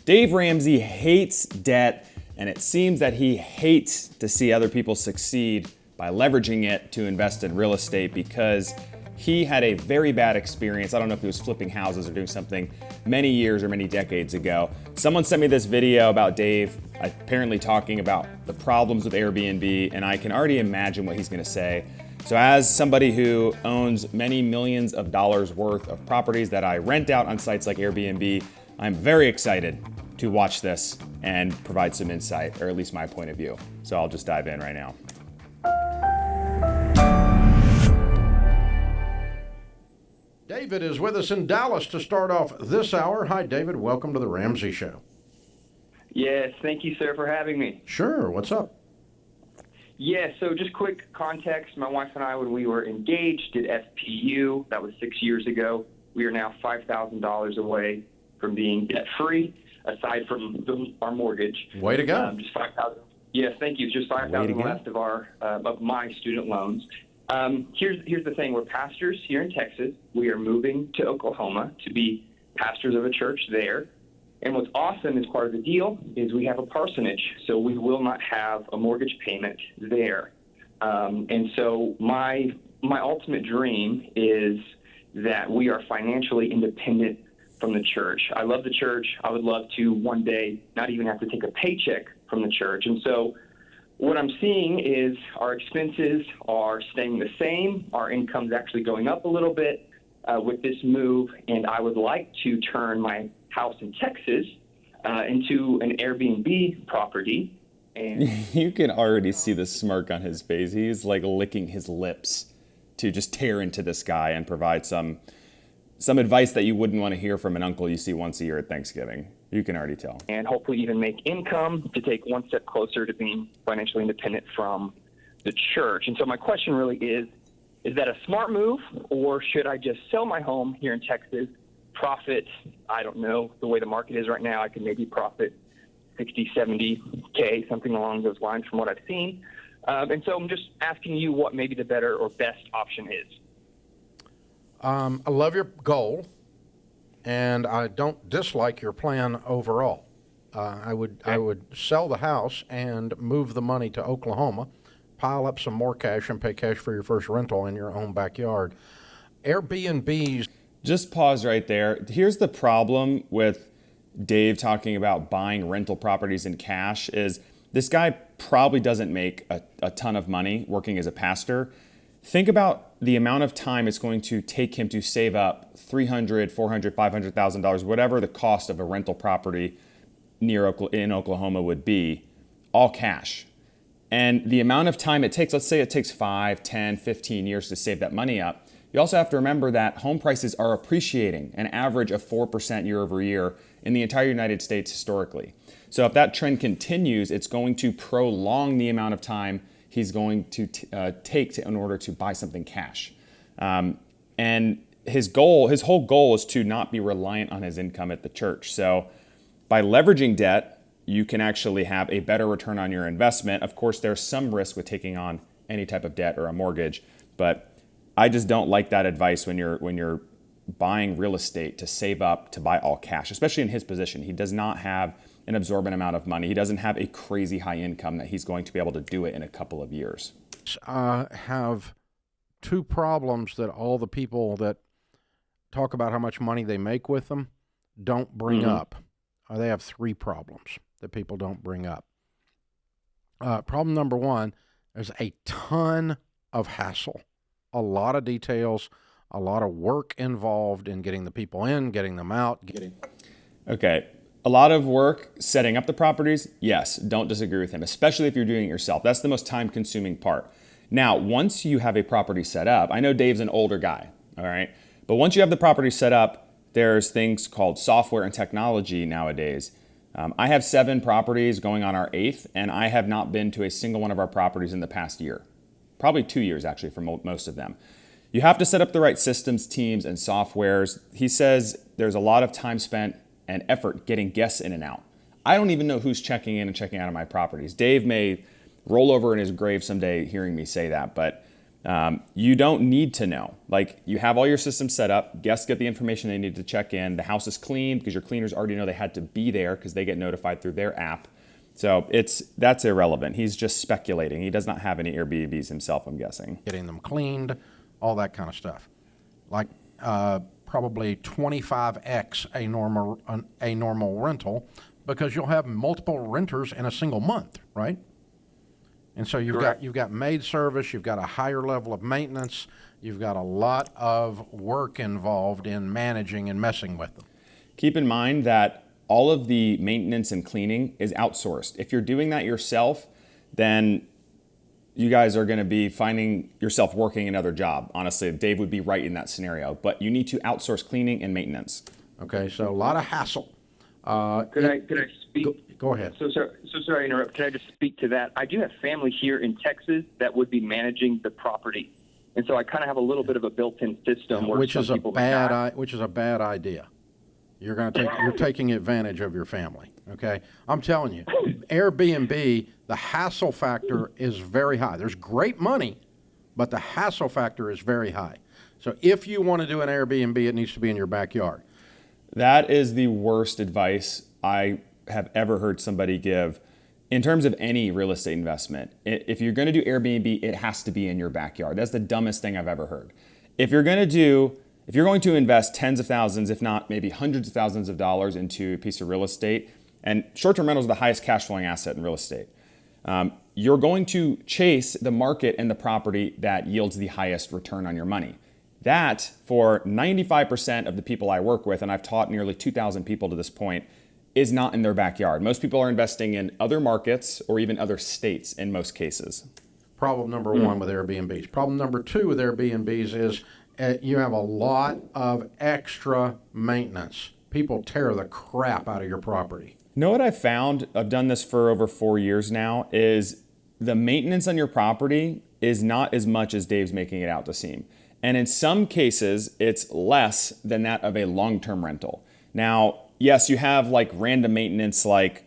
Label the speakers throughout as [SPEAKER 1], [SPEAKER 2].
[SPEAKER 1] Dave Ramsey hates debt, and it seems that he hates to see other people succeed by leveraging it to invest in real estate because he had a very bad experience. I don't know if he was flipping houses or doing something many years or many decades ago. Someone sent me this video about Dave apparently talking about the problems with Airbnb, and I can already imagine what he's going to say. So as somebody who owns many millions of dollars worth of properties that I rent out on sites like Airbnb, I'm very excited to watch this and provide some insight, or at least my point of view. So I'll just dive in right now.
[SPEAKER 2] David is with us in Dallas to start off this hour. Hi, David. Welcome to the Ramsey Show.
[SPEAKER 3] Yes, thank you, sir, for having me.
[SPEAKER 2] Sure. What's up?
[SPEAKER 3] Yeah, so just quick context. My wife and I, when we were engaged, did FPU. That was 6 years ago. We are now $5,000 away from being debt-free, aside from our mortgage.
[SPEAKER 2] Way to go.
[SPEAKER 3] Just $5,000. Yes, thank you. Just $5,000 left of my student loans. Here's the thing. We're pastors here in Texas. We are moving to Oklahoma to be pastors of a church there. And what's awesome as part of the deal is we have a parsonage, so we will not have a mortgage payment there. And so my ultimate dream is that we are financially independent from the church. I love the church. I would love to one day not even have to take a paycheck from the church. And so what I'm seeing is our expenses are staying the same. Our income's actually going up a little bit with this move, and I would like to turn my house in Texas into an Airbnb property. And
[SPEAKER 1] you can already see the smirk on his face. He's like licking his lips to just tear into this guy and provide some advice that you wouldn't want to hear from an uncle you see once a year at Thanksgiving. You can already tell.
[SPEAKER 3] And hopefully even make income to take one step closer to being financially independent from the church. And so my question really is that a smart move, or should I just sell my home here in Texas, profit, I don't know, the way the market is right now, I could maybe profit 60, 70K, something along those lines from what I've seen. And so I'm just asking you what maybe the better or best option is.
[SPEAKER 2] I love your goal, and I don't dislike your plan overall. I would sell the house and move the money to Oklahoma, pile up some more cash, and pay cash for your first rental in your own backyard. Airbnbs.
[SPEAKER 1] Just pause right there. Here's the problem with Dave talking about buying rental properties in cash is this guy probably doesn't make a ton of money working as a pastor. Think about the amount of time it's going to take him to save up $300,000, $400,000, $500,000, whatever the cost of a rental property in Oklahoma would be, all cash. And the amount of time it takes, let's say it takes 5, 10, 15 years to save that money up. You also have to remember that home prices are appreciating an average of 4% year over year in the entire United States historically. So if that trend continues, it's going to prolong the amount of time he's going to take in order to buy something cash. And his whole goal is to not be reliant on his income at the church. So by leveraging debt, you can actually have a better return on your investment. Of course, there's some risk with taking on any type of debt or a mortgage, but I just don't like that advice when you're buying real estate to save up to buy all cash, especially in his position. He does not have an absorbent amount of money. He doesn't have a crazy high income that he's going to be able to do it in a couple of years.
[SPEAKER 2] Have two problems that all the people that talk about how much money they make with them don't bring up. They have three problems that people don't bring up. Problem number one, there's a ton of hassle, a lot of details, a lot of work involved in getting the people in, getting them out.
[SPEAKER 1] Okay. A lot of work setting up the properties, yes, don't disagree with him, especially if you're doing it yourself. That's the most time-consuming part. Now, once you have a property set up, I know Dave's an older guy, all right? But once you have the property set up, there's things called software and technology nowadays. I have 7 properties going on our 8th, and I have not been to a single one of our properties in the past year. Probably 2 years, actually, for most of them. You have to set up the right systems, teams, and softwares. He says there's a lot of time spent and effort getting guests in and out. I don't even know who's checking in and checking out of my properties. Dave may roll over in his grave someday hearing me say that, but You don't need to know. Like, you have all your systems set up, guests get the information they need to check in, the house is clean because your cleaners already know they had to be there because they get notified through their app. So that's irrelevant. He's just speculating. He does not have any Airbnbs himself, I'm guessing.
[SPEAKER 2] Getting them cleaned, all that kind of stuff. Like probably 25x a normal rental, because you'll have multiple renters in a single month, right? And so you've got maid service, you've got a higher level of maintenance, you've got a lot of work involved in managing and messing with them.
[SPEAKER 1] Keep in mind that all of the maintenance and cleaning is outsourced. If you're doing that yourself, then you guys are going to be finding yourself working another job. Honestly, Dave would be right in that scenario, but you need to outsource cleaning and maintenance.
[SPEAKER 2] Okay, so a lot of hassle.
[SPEAKER 3] Could I speak?
[SPEAKER 2] Go ahead.
[SPEAKER 3] So sorry to interrupt. Can I just speak to that? I do have family here in Texas that would be managing the property, and so I kind of have a little bit of a built-in system.
[SPEAKER 2] Which is a bad idea. You're taking advantage of your family. Okay, I'm telling you, Airbnb, the hassle factor is very high. There's great money, but the hassle factor is very high. So if you want to do an Airbnb, it needs to be in your backyard.
[SPEAKER 1] That is the worst advice I have ever heard somebody give in terms of any real estate investment. If you're going to do Airbnb, it has to be in your backyard. That's the dumbest thing I've ever heard. If you're going to invest tens of thousands, if not maybe hundreds of thousands of dollars into a piece of real estate, and short-term rentals are the highest cash flowing asset in real estate, you're going to chase the market and the property that yields the highest return on your money. That, for 95% of the people I work with, and I've taught nearly 2,000 people to this point, is not in their backyard. Most people are investing in other markets or even other states in most cases.
[SPEAKER 2] Problem number one with Airbnbs. Problem number two with Airbnbs is you have a lot of extra maintenance. People tear the crap out of your property.
[SPEAKER 1] You know what I've found? I've done this for over 4 years now, is the maintenance on your property is not as much as Dave's making it out to seem. And in some cases, it's less than that of a long-term rental. Now, yes, you have like random maintenance, like,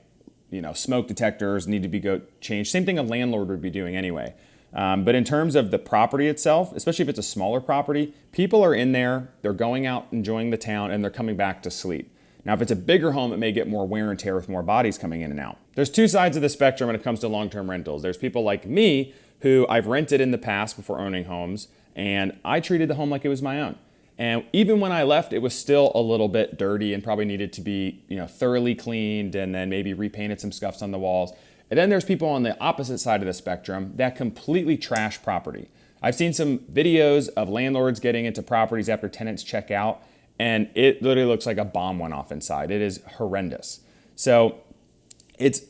[SPEAKER 1] smoke detectors need to be changed. Same thing a landlord would be doing anyway. But in terms of the property itself, especially if it's a smaller property, people are in there, they're going out, enjoying the town, and they're coming back to sleep. Now, if it's a bigger home, it may get more wear and tear with more bodies coming in and out. There's two sides of the spectrum when it comes to long-term rentals. There's people like me who I've rented in the past before owning homes, and I treated the home like it was my own. And even when I left, it was still a little bit dirty and probably needed to be, thoroughly cleaned and then maybe repainted some scuffs on the walls. And then there's people on the opposite side of the spectrum that completely trash property. I've seen some videos of landlords getting into properties after tenants check out, and it literally looks like a bomb went off inside. It is horrendous. So it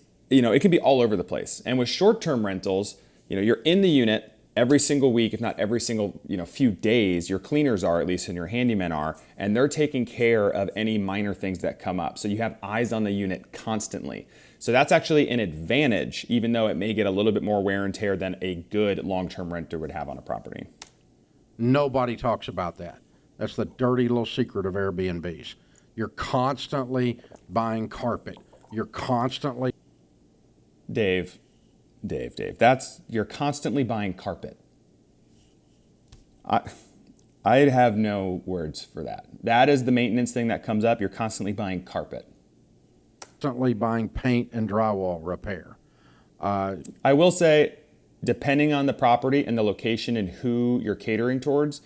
[SPEAKER 1] can be all over the place. And with short-term rentals, you're in the unit every single week, if not every single few days. Your cleaners are, at least, and your handymen are, and they're taking care of any minor things that come up. So you have eyes on the unit constantly. So that's actually an advantage, even though it may get a little bit more wear and tear than a good long-term renter would have on a property.
[SPEAKER 2] Nobody talks about that. That's the dirty little secret of Airbnbs. You're constantly buying carpet. You're constantly...
[SPEAKER 1] Dave, you're constantly buying carpet. I have no words for that. That is the maintenance thing that comes up. You're constantly buying carpet.
[SPEAKER 2] Constantly buying paint and drywall repair.
[SPEAKER 1] I will say, depending on the property and the location and who you're catering towards,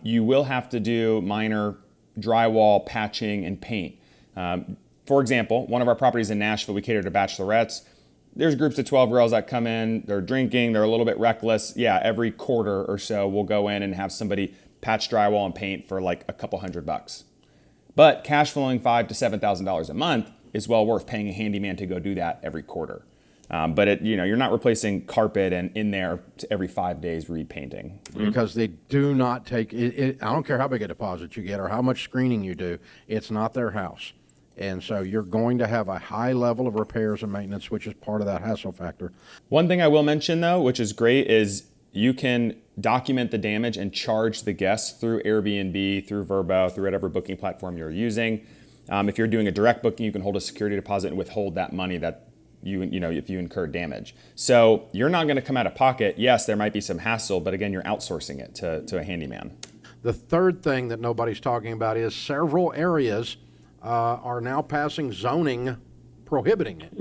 [SPEAKER 1] you will have to do minor drywall, patching, and paint. For example, one of our properties in Nashville, we cater to bachelorettes. There's groups of 12 girls that come in, they're drinking, they're a little bit reckless. Yeah, every quarter or so, we'll go in and have somebody patch drywall and paint for like a couple $100. But cash flowing $5,000 to $7,000 a month is well worth paying a handyman to go do that every quarter. But you're not replacing carpet and in there every 5 days repainting.
[SPEAKER 2] Because they do not take it. I don't care how big a deposit you get or how much screening you do. It's not their house. And so you're going to have a high level of repairs and maintenance, which is part of that hassle factor.
[SPEAKER 1] One thing I will mention, though, which is great, is you can document the damage and charge the guests through Airbnb, through Vrbo, through whatever booking platform you're using. If you're doing a direct booking, you can hold a security deposit and withhold that money that if you incur damage. So you're not going to come out of pocket. Yes, there might be some hassle, but again, you're outsourcing it to a handyman.
[SPEAKER 2] The third thing that nobody's talking about is several areas are now passing zoning prohibiting it.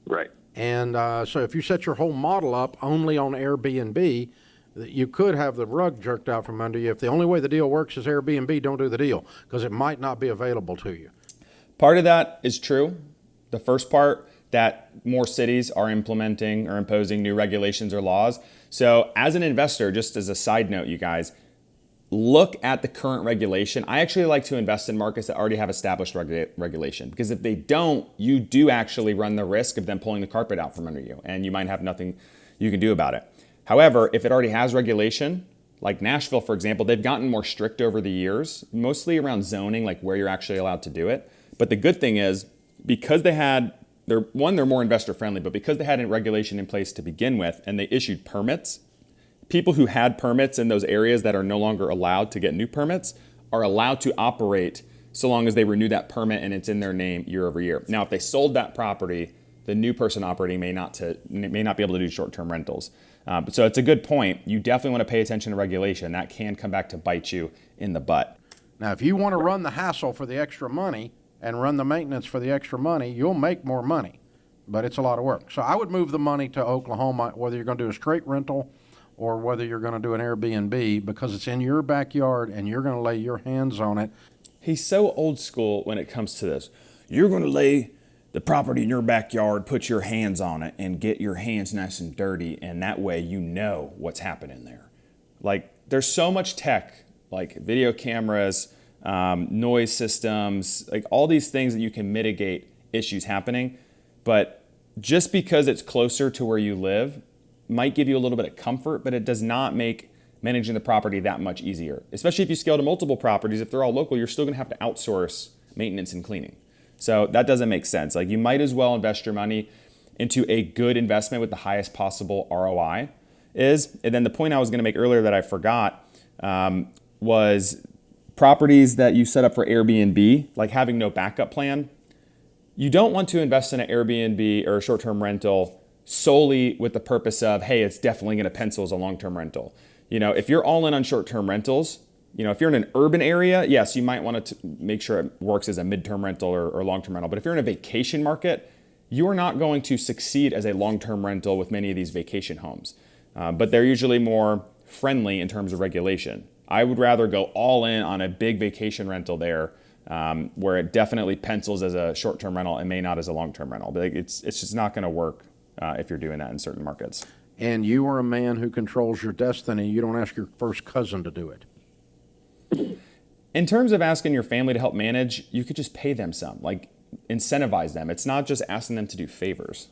[SPEAKER 3] Right.
[SPEAKER 2] And so if you set your whole model up only on Airbnb, you could have the rug jerked out from under you. If the only way the deal works is Airbnb, don't do the deal because it might not be available to you.
[SPEAKER 1] Part of that is true. The first part, that more cities are implementing or imposing new regulations or laws. So as an investor, just as a side note, you guys, look at the current regulation. I actually like to invest in markets that already have established regulation, because if they don't, you do actually run the risk of them pulling the carpet out from under you, and you might have nothing you can do about it. However, if it already has regulation, like Nashville, for example, they've gotten more strict over the years, mostly around zoning, like where you're actually allowed to do it. But the good thing is, because they're more investor friendly, but because they had a regulation in place to begin with, and they issued permits, people who had permits in those areas that are no longer allowed to get new permits are allowed to operate so long as they renew that permit and it's in their name year over year. Now, if they sold that property, the new person operating may not be able to do short-term rentals. So it's a good point. You definitely want to pay attention to regulation. That can come back to bite you in the butt.
[SPEAKER 2] Now, if you want to run the hassle for the extra money and run the maintenance for the extra money, you'll make more money, but it's a lot of work. So I would move the money to Oklahoma, whether you're going to do a straight rental or whether you're going to do an Airbnb, because it's in your backyard and you're going to lay your hands on it.
[SPEAKER 1] He's so old school when it comes to this. You're going to lay the property in your backyard, put your hands on it, and get your hands nice and dirty, and that way you know what's happening there. Like, there's so much tech, like video cameras, noise systems, like all these things that you can mitigate issues happening, but just because it's closer to where you live might give you a little bit of comfort, but it does not make managing the property that much easier. Especially if you scale to multiple properties, if they're all local, you're still gonna have to outsource maintenance and cleaning. So that doesn't make sense. Like, you might as well invest your money into a good investment with the highest possible ROI is. And then the point I was gonna make earlier that I forgot was properties that you set up for Airbnb, like having no backup plan. You don't want to invest in an Airbnb or a short-term rental solely with the purpose of, hey, it's definitely going to pencil as a long-term rental. If you're all in on short-term rentals, if you're in an urban area, yes, you might want to make sure it works as a mid-term rental or long-term rental. But if you're in a vacation market, you are not going to succeed as a long-term rental with many of these vacation homes. But they're usually more friendly in terms of regulation. I would rather go all in on a big vacation rental there, where it definitely pencils as a short-term rental and may not as a long-term rental. But it's just not going to work if you're doing that in certain markets.
[SPEAKER 2] And you are a man who controls your destiny. You don't ask your first cousin to do it.
[SPEAKER 1] In terms of asking your family to help manage, you could just pay them some, like incentivize them. It's not just asking them to do favors.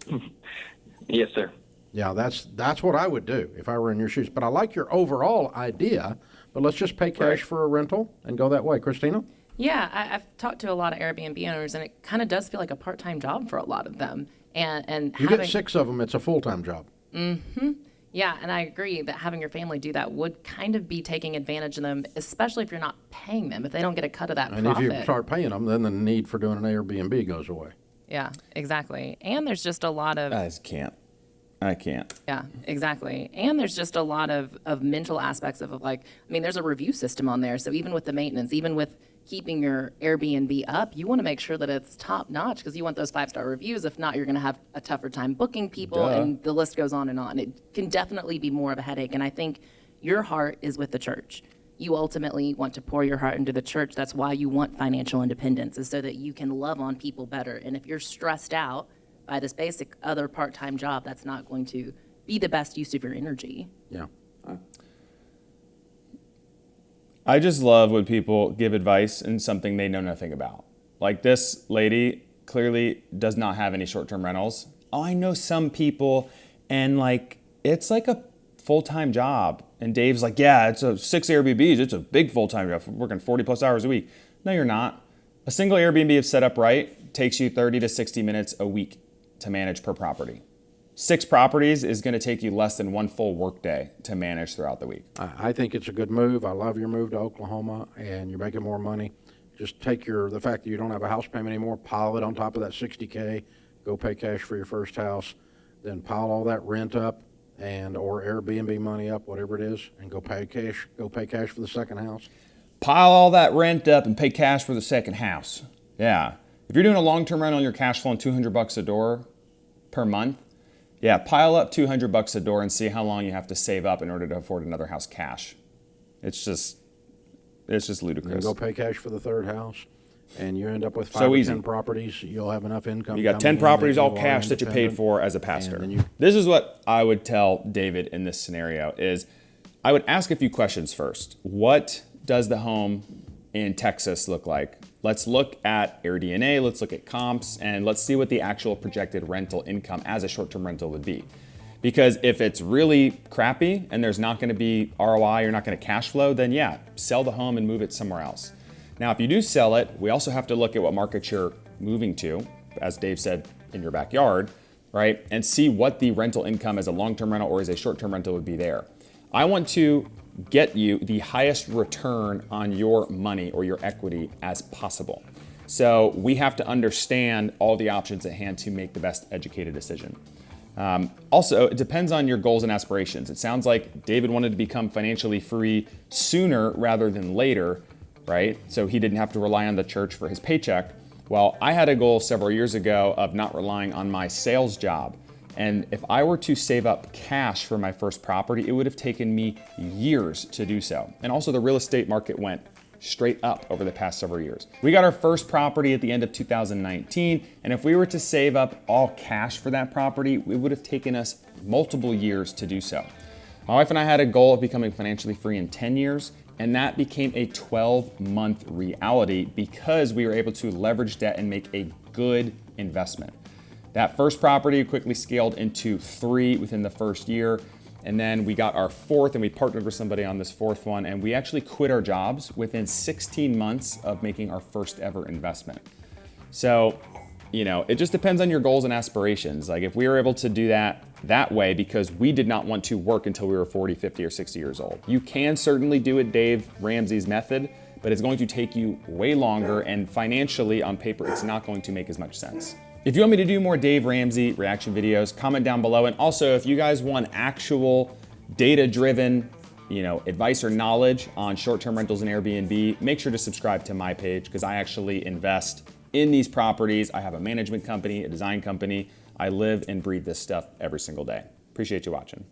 [SPEAKER 3] Yes, sir.
[SPEAKER 2] Yeah, that's what I would do if I were in your shoes. But I like your overall idea, but let's just pay cash for a rental and go that way. Christina?
[SPEAKER 4] Yeah, I've talked to a lot of Airbnb owners, and it kind of does feel like a part-time job for a lot of them. And
[SPEAKER 2] you get 6 of them, it's a full-time job.
[SPEAKER 4] Mm-hmm. Yeah, and I agree that having your family do that would kind of be taking advantage of them, especially if you're not paying them, if they don't get a cut of that profit.
[SPEAKER 2] And if you start paying them, then the need for doing an Airbnb goes away.
[SPEAKER 4] Yeah, exactly. And there's just a lot of...
[SPEAKER 1] I can't.
[SPEAKER 4] Yeah, exactly. And there's just a lot of mental aspects of there's a review system on there. So even with the maintenance, even with keeping your Airbnb up, you want to make sure that it's top notch because you want those 5-star reviews. If not, you're going to have a tougher time booking people, and the list goes on and on. It can definitely be more of a headache. And I think your heart is with the church. You ultimately want to pour your heart into the church. That's why you want financial independence, is so that you can love on people better. And if you're stressed out by this basic other part-time job, that's not going to be the best use of your energy.
[SPEAKER 2] Yeah.
[SPEAKER 1] I just love when people give advice in something they know nothing about. Like, this lady clearly does not have any short-term rentals. Oh, I know some people, and it's like a full-time job. And Dave's like, yeah, it's 6 Airbnbs. It's a big full-time job, working 40 plus hours a week. No, you're not. A single Airbnb, if set up right, takes you 30 to 60 minutes a week to manage per property. 6 properties is going to take you less than 1 full workday to manage throughout the week.
[SPEAKER 2] I think it's a good move. I love your move to Oklahoma, and you're making more money. Just take the fact that you don't have a house payment anymore, pile it on top of that $60K, go pay cash for your first house, then pile all that rent up or Airbnb money up, whatever it is, and go pay cash for the second house.
[SPEAKER 1] Pile all that rent up and pay cash for the second house. Yeah. If you're doing a long-term rental and your cash flowing $200 a door per month, yeah, pile up $200 a door and see how long you have to save up in order to afford another house cash. It's just ludicrous.
[SPEAKER 2] And go pay cash for the third house, and you end up with 5
[SPEAKER 1] So
[SPEAKER 2] or
[SPEAKER 1] easy.
[SPEAKER 2] 10 properties. You'll have enough income.
[SPEAKER 1] You got 10 properties all cash that you paid for as a pastor. This is what I would tell David in this scenario is I would ask a few questions first. What does the home in Texas look like? Let's look at AirDNA, let's look at comps, and let's see what the actual projected rental income as a short-term rental would be. Because if it's really crappy and there's not going to be ROI, you're not going to cash flow, then yeah, sell the home and move it somewhere else. Now, if you do sell it, we also have to look at what market you're moving to, as Dave said, in your backyard, right? And see what the rental income as a long-term rental or as a short-term rental would be there. I want to get you the highest return on your money or your equity as possible. So we have to understand all the options at hand to make the best educated decision. Also, it depends on your goals and aspirations. It sounds like David wanted to become financially free sooner rather than later, right? So he didn't have to rely on the church for his paycheck. Well, I had a goal several years ago of not relying on my sales job. And if I were to save up cash for my first property, it would have taken me years to do so. And also the real estate market went straight up over the past several years. We got our first property at the end of 2019, and if we were to save up all cash for that property, it would have taken us multiple years to do so. My wife and I had a goal of becoming financially free in 10 years, and that became a 12-month reality because we were able to leverage debt and make a good investment. That first property quickly scaled into 3 within the first year. And then we got our 4th and we partnered with somebody on this 4th one. And we actually quit our jobs within 16 months of making our first ever investment. So, it just depends on your goals and aspirations. Like if we were able to do that way because we did not want to work until we were 40, 50, or 60 years old. You can certainly do it Dave Ramsey's method, but it's going to take you way longer, and financially on paper, it's not going to make as much sense. If you want me to do more Dave Ramsey reaction videos, comment down below. And also, if you guys want actual data-driven, advice or knowledge on short-term rentals and Airbnb, make sure to subscribe to my page because I actually invest in these properties. I have a management company, a design company. I live and breathe this stuff every single day. Appreciate you watching.